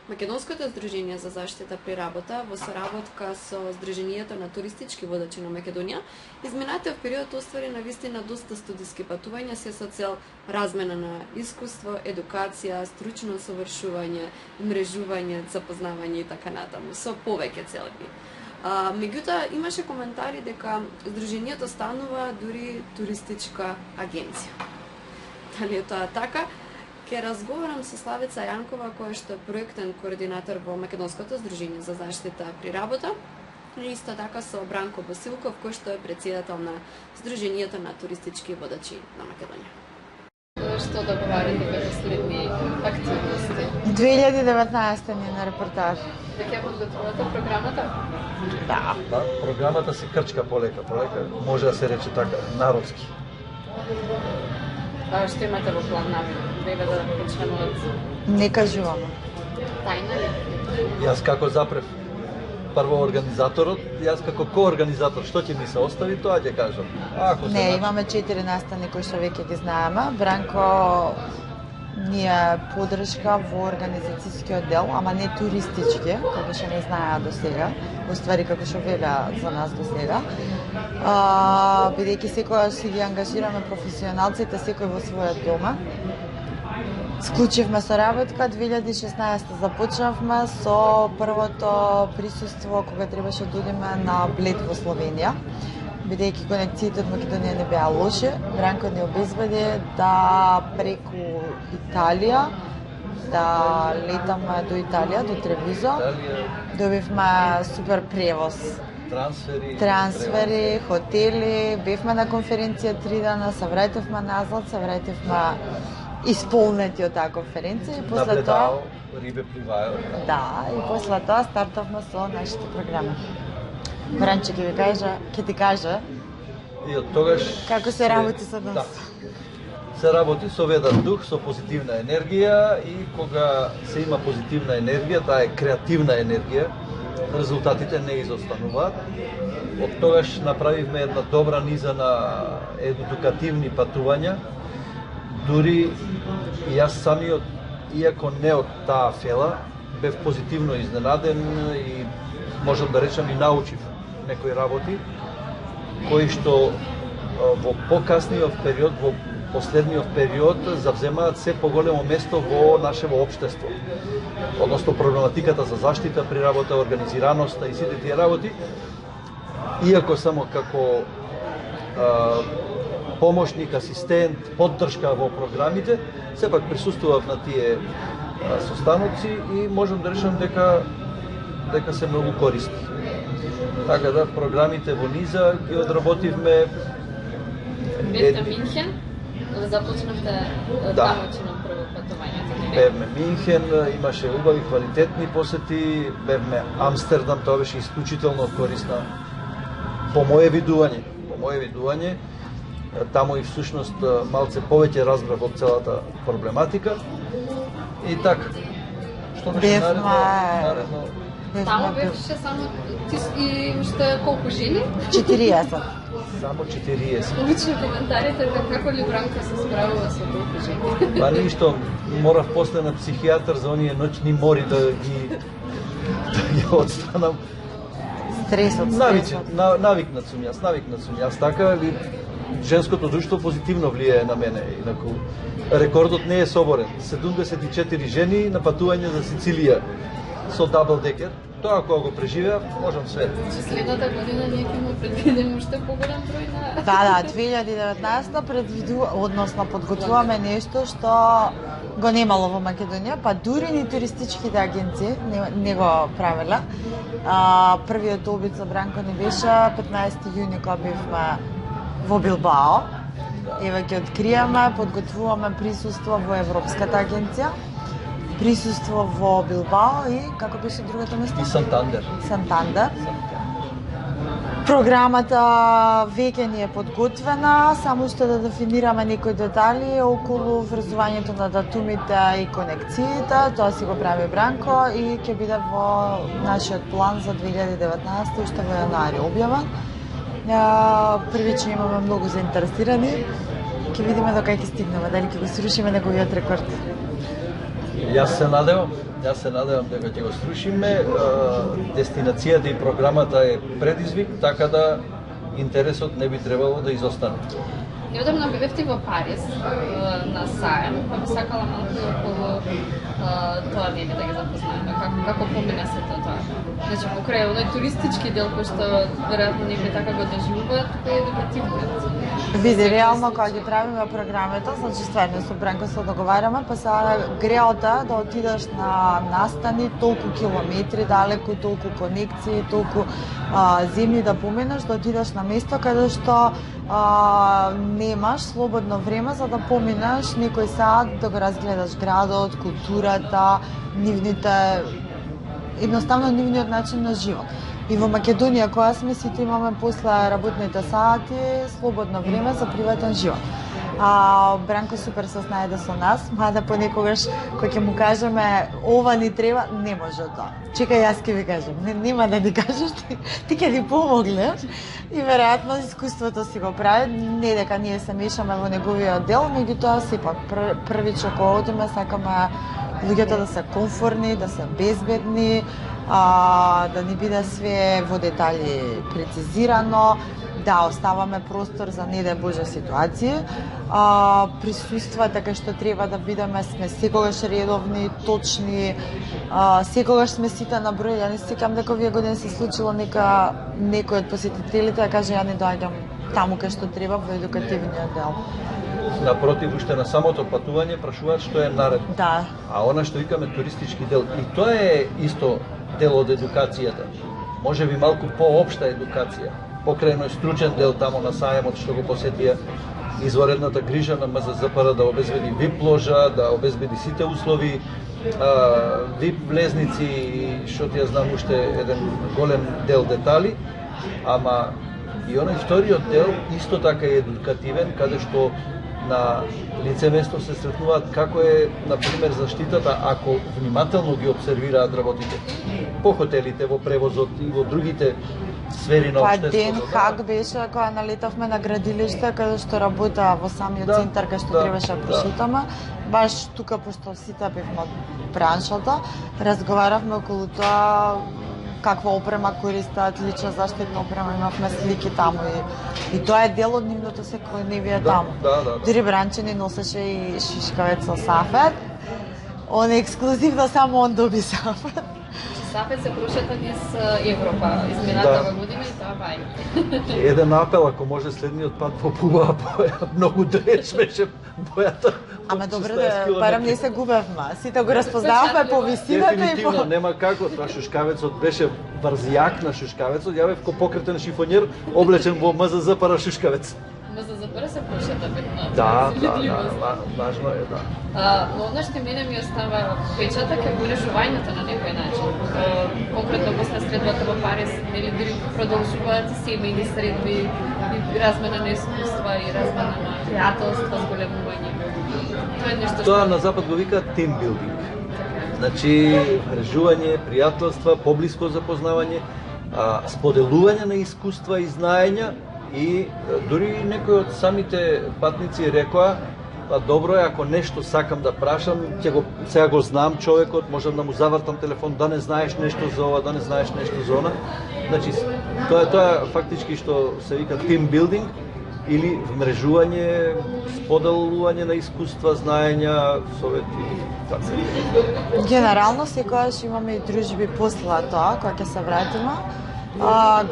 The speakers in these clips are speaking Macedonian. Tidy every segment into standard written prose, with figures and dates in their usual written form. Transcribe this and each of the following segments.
Македонското здружение за заштита при работа во соработка со Здруженијето на туристички водачи на Македонија, изминатиот период оствари навистина доста студиски патувања се со цел размена на искуство, едукација, стручно усовршување, мрежување, запознавање и така натаму, со повеќе целби. Меѓутоа, имаше коментари дека Здруженијето станува дури туристичка агенција. Дали е тоа така? Ке разговарам со Славица Јанкова, која што е проектен координатор во Македонското здружение за заштита при работа, и исто така со Бранко Басилков, кој што е председател на Здруженијето на туристички водачи на Македонија. Што договарате како следни активности? 2019 ни на репортаж. Дека подготвувате програмата? Да. Програмата се крчка полека, може да се рече така, народски. Што имате во план навреме? Да почнеме од... Не кажуваме. Тајна ли? Јас како запрев прво организаторот, јас како коорганизатор, што ќе ми се остави, тоа ќе кажам. Не, имаме 4 настани кои што веќе ги знаеме. Бранко ни е подршка во организацијскиот дел, ама не туристички, како што не знаеа до сега, уствари како што велеа за нас до сега. Бидејќи секојаш си ги ангажираме професионалците, секој во својот дома. Склучивме соработка, 2016 започнавме со првото присуство кога требаше да одиме на Блед во Словенија. Бидејќи конекциите од Македонија не беа лоши, Бранко ни обезбеди да преку Италија, да летаме до Италија, до Тревизо. Добивме супер превоз. Трансфери, хотели, бевме на конференција 3 дена, се враќавме назад, се враќавме исполнети од таа конференција и после тоа рибе пливаат. Да, и после тоа стартавме со нашите програми. Бранче ќе ти кажа. И од тогаш како се работи со нас? Да. Се работи со ведар дух, со позитивна енергија и кога се има позитивна енергија, таа е креативна енергија, резултатите не изостануваат. Од тогаш направивме една добра низа на едукативни патувања. Дури јас самиот, иако не од таа фела, бев позитивно изненаден и можам да речам и научив некои работи, кои што во покасниот период, во последниот период, завземаат се поголемо место во нашево општество. Односно проблематиката за заштита при работа, организираноста и сите тие работи, иако само како помошник, асистент, поддршка во програмите, сепак присуствував на тие состаноци и можам да речам дека се многу користни. Така да, програмите во низа ги одработивме. Бевте Минхен, започнавте таму на прво патување. Бевме Минхен, имаше убави, квалитетни посети, бевме Амстердам, тоа беше исклучително корисна по моје видување. Таму и всушност малце повеќе разбрав од целата проблематика. И така, што беше наредно? Таму беше само ти и уште колку жени? 40. Само 40. Лични коментарите како ли Бранко се справува со толку жени? Па ништо, морав после на психијатар за оние ноќни мори да ги отстанам. Стресот. Навикнат сум јас, така ли женското друштво позитивно влијае на мене. Инаку рекордот не е соборен. 74 жени на патување за Сицилија со дабл декер. Тоа кога го преживеав, можам све. Следната година ние ќе му предвидиме уште поголем број на... Да, 2019 предвидува, односно подготвуваме нешто што го немало во Македонија, па дури ни туристичките агенции не го правеле. Првиот обид за Бранко ни беше 15 јуни кога бевме во Билбао. Ева ќе откриеме, подготвуваме присуство во Европската агенција, присуство во Билбао и како беше другото место? И Сантандер. Програмата веќе ни е подготвена, само што да дефинираме некои детали околу врзувањето на датумите и конекциите, тоа си го прави Бранко и ќе биде во нашиот план за 2019 уште во јануари објавен. Првично имаме многу заинтересирани. Ќе видиме до кај ќе стигнеме, дали ќе го срушиме неговиот рекорд. Јас се надевам дека ќе го струшиме. Дестинацијата и програмата е предизвик, така да интересот не би требало да изостане. Неодамна бевте во Париз на сајм, па би сакала малку околу тоа нели да ги запознаеме, како помина се тоа. Значи, покрај оној туристички дел кој што веројатно некои така го доживуваат, кој е едукативниот. Види, реално кога ги правиме програмата, значи стварно со Бранко се договараме, па са греота да отидеш на настани толку километри далеку, толку конекции, толку земји да поминеш, да отидеш на место каде што немаш слободно време за да поминеш некој саат да го разгледаш градот, културата, едноставно нивниот начин на живот. И во Македонија, која сме, сите имаме после работните сати слободно време за приватен живот. Бранко супер се снајде со нас, мада понекогаш кој ќе му кажеме ова ни треба, не може тоа. Чекај, јас ќе ви кажам. Нема да ни кажеш, ти ќе ни помогнеш. И веројатно искуството си го прави, не дека ние се мешаме во неговиот дел, меѓутоа сепак првичко кога одиме сакаме луѓето да се комфортни, да се безбедни, да ни биде све во детали прецизирано, да оставаме простор за не дај Боже ситуации. Присуства така што треба да бидеме, сме секогаш редовни, точни, секогаш сме сите на број. Ја не сеќам дека овие години се случило некој од посетителите да каже ја не доаѓам таму кај што треба во едукативниот дел. Напротив, уште на самото патување прашуваат што е наред. Да. А она што викаме туристички дел, и тоа е исто дел од едукацијата. Може би малку поопшта едукација. Покрајно стручен дел тамо на сајмот што го посетија, изваредната грижа на МЗЗПР да обезбеди вип ложа, да обезбеди сите услови, вип влезници и што ти ја знам уште еден голем дел детали, ама и оној вториот дел исто така е едукативен, каде што на лице место се сретнуваат како е, например, заштитата ако внимателно ги обсервираат работите по хотелите, во превозот и во другите сфери на општеството. Ден хак беше кога налетавме на градилиште каде што работа во самиот центар кај што требаше да прошетаме. Баш тука, пошто сите бевме од браншата, разговаравме околу тоа каква опрема користат, лична заштитна опрема, имавме слики таму и тоа е дел од нивното секојдневие таму. Дури Бранчани носеше и шишкавец со сафет. Он ексклузивно само он доби сафет. Сафет се прошета низ Европа изминатава година и тоа бај. Еден апел, ако може следниот пат во пубава боја, многу дреш беше бојата. Ама добре, барем не се губевме. Сите го разпознаваме по висината и по... Дефинитивно, нема како. Тоа шушкавецот беше врзјак на шушкавецот. Ја бев ко покретен шифонер, облечен во МЗЗПР шушкавец. МЗЗПР се прошета битно. Да, важно е, да. Но она што мене ми остава печатак е умрежувањето на некој начин. Конкретно после средбата во Париз, нели дури продолжуваат семејни средби, и размена на искуства и размена на пријателства, зголемување. Тоа е нешто што... Тоа на Запад го викаат team building. Значи, мрежување, пријателства, поблиско запознавање, споделување на искуства и знаења и дури некои од самите патници рекоа, па добро е ако нешто сакам да прашам, сега го знам човекот, можам да му завртам телефон, да не знаеш нешто за ова, да не знаеш нешто за она. Значи, тоа фактички што се вика team building или вмрежување, споделување на искуства, знаења, совети и така. Генерално секогаш имаме и дружби после тоа, кога ќе се вратиме.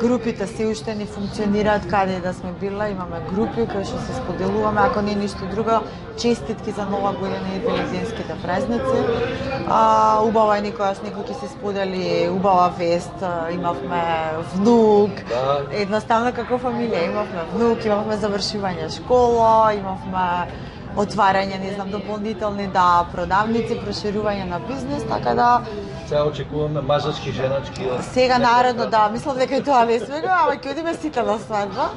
Групите се уште не функционираат каде и да сме била, имаме групи кои што се споделуваме, ако не ништо друго, честитки за Нова година и великденските празници. Убава е некојаш некој ќе се сподели убава вест, имавме внук, едноставно како фамилија, имавме внук, имавме завршување школа, имавме отварање, не знам, дополнителни продавници, проширување на бизнес, така да сега очекуваме мажачки, женачки. Сега наредно, мислам дека и тоа не сме го, ама ќе одиме сите на свадба.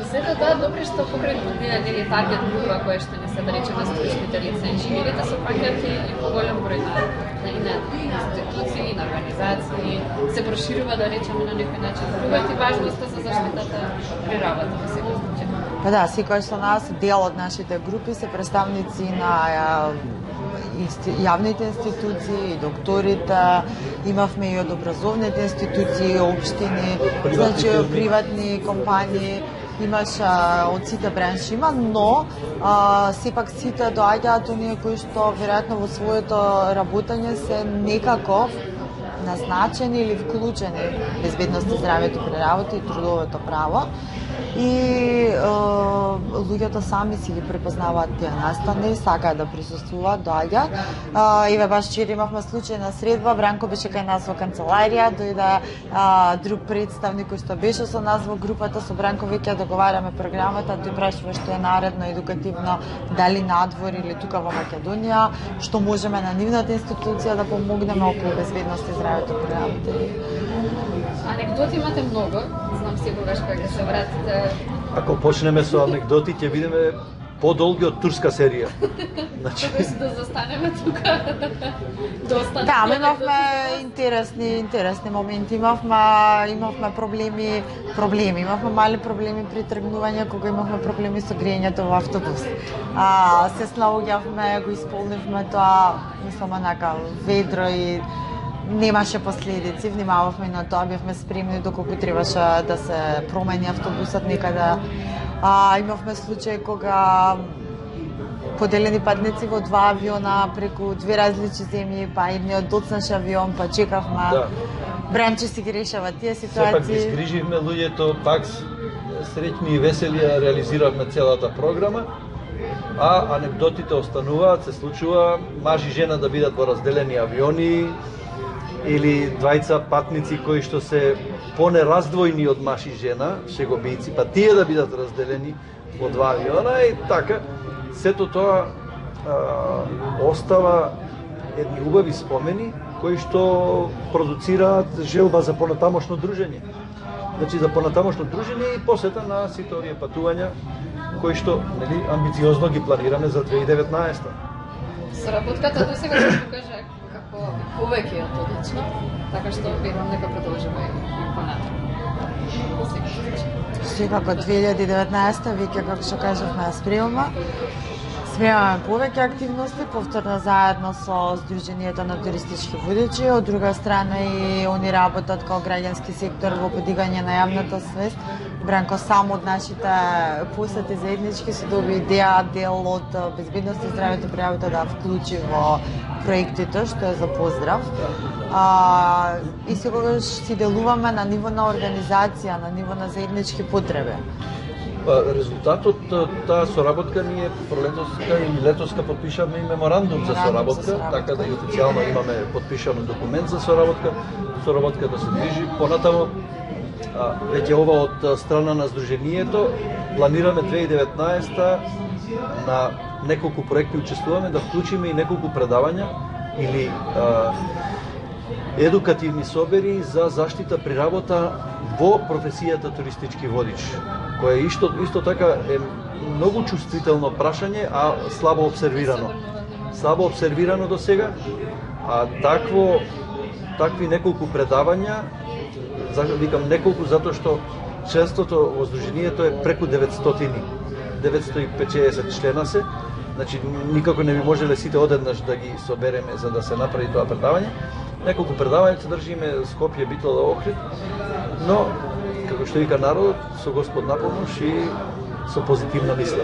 Сето тоа добро што покрај година нели таргет група која што не се да речеме стручните лица инженерите се паѓаат и поголем број на институции, на организации, се проширува да речеме на некој начин. Тоа е важноста за заштитата при работа во секој случај. Па да, секој со нас, дел од нашите групи се представници на јавните институции, и докторите, имавме и од образовните институции, општини, значи приватни компании, имаше од сите бранши има, но сепак сите доаѓаат оние кои што веројатно во своето работење се некако назначени или вклучени безбедност и здравјето при работа и трудовото право. И луѓето сами си ги препознаваат тие настани, сакаат да присуствуваат, доаѓаат. Еве баш вчера имавме случај на средба, Бранко беше кај нас во канцеларија, дојде друг представник кој што беше со нас во групата, со Бранко веќе договараме програмата, тој прашува што е наредно едукативно, дали надвор или тука во Македонија, што можеме на нивната институција да помогнеме околу безбедност и здравјето при работа. Анекдоти имате многу, знам секогаш кога ќе се вратите. Ако почнеме со анекдоти, ќе бидеме подолги од турска серија. Значи да застанеме тука. Да, имавме интересни моменти, имавме проблеми, имавме мали проблеми при тргнување, кога имавме проблеми со грејењето во автобус. Се снаоѓавме, го исполнивме тоа, мислам онака ведро и немаше последици, внимававме на тоа, бевме спремни доколку требаше да се промени автобусот некаде. Имавме случај кога поделени патници во два авиона преку две различни земји, па едниот доцнаше авион, па чекавме. Да. Бранче си ги решава тие ситуации. Сепак ги згриживме луѓето, пак среќни и весели реализиравме целата програма. А анекдотите остануваат, се случува маж и жена да бидат во разделени авиони, или двајца патници кои што се понераздвојни од маж и жена, шегобијци, па тие да бидат разделени во два авиона и така. Сето тоа остава едни убави спомени кои што продуцираат желба за понатамошно дружење. Значи за понатамошно дружење и посета на сите овие патувања кои што нели амбициозно ги планираме за 2019. Соработката до сега се покажа како повеќе од одлично, така што верувам дека продолжиме и понатаму. Секако 2019 веќе како што кажавме ја спремаме повеќе активности, повторно заедно со Сдруженијето на туристички водичи, од друга страна и они работат како граѓански сектор во подигање на јавната свест. Бранко сам од нашите посети заеднички се доби идеја дел од безбедност и здравјето при работа да вклучи во проектите, што е за поздрав. И секогаш си делуваме на ниво на организација, на ниво на заеднички потреби. Резултатот таа соработка ние пролетоска и летоска подпишавме и меморандум за соработка, така да и официјално имаме подпишан документ за соработка. Соработката се движи понатаму. Веќе ова од страна на Сдруженијето планираме 2019 на неколку проекти учествуваме да вклучиме и неколку предавања или едукативни собери за заштита при работа во професијата туристички водич, која исто така е многу чувствително прашање, а слабо обсервирано. Слабо обсервирано до сега, а такви неколку предавања, викам неколку затоа што членството во Сдруженијето е преку 950 члена се, значи никако не би можеле сите одеднаш да ги собереме за да се направи тоа предавање. Неколку предавања се држиме Скопје, Битола, Охрид, но, како што вика народот, со Господ на помош и со позитивна мисла.